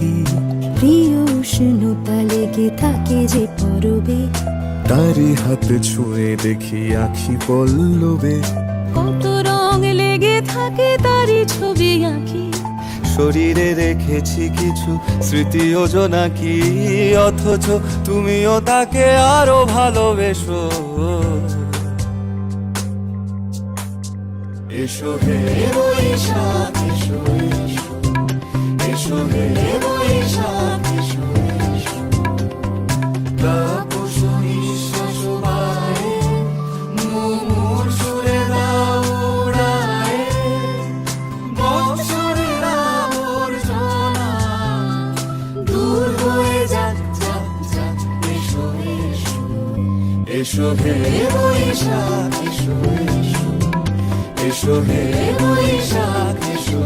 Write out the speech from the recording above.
থাকি। প্রিয় উষ্ণতা লেগে থাকে যে পরবে, তারি হাত ছুঁয়ে দেখি আখি পল্লবে। কত রং লেগে থাকে তারই ছবি আঁকি। শরীরে রেখেছি কিছু স্মৃতি ও জোনাকি, অথচ তুমিও তাকে আরো ভালোবেসো। এসো হে বৈশাখ এসো এসো, এসো হে বৈশাখ এসো এসো। তাপস নিঃশ্বাস বায়ে, মুমুর সুরে দাও উড়ায়ে। বৎসরের আবর্জনা দূর হয়ে যাক যাক যাক। এসো এসো, এসো হে বৈশাখ এসো এসো, এসো হে বৈশাখ এসো।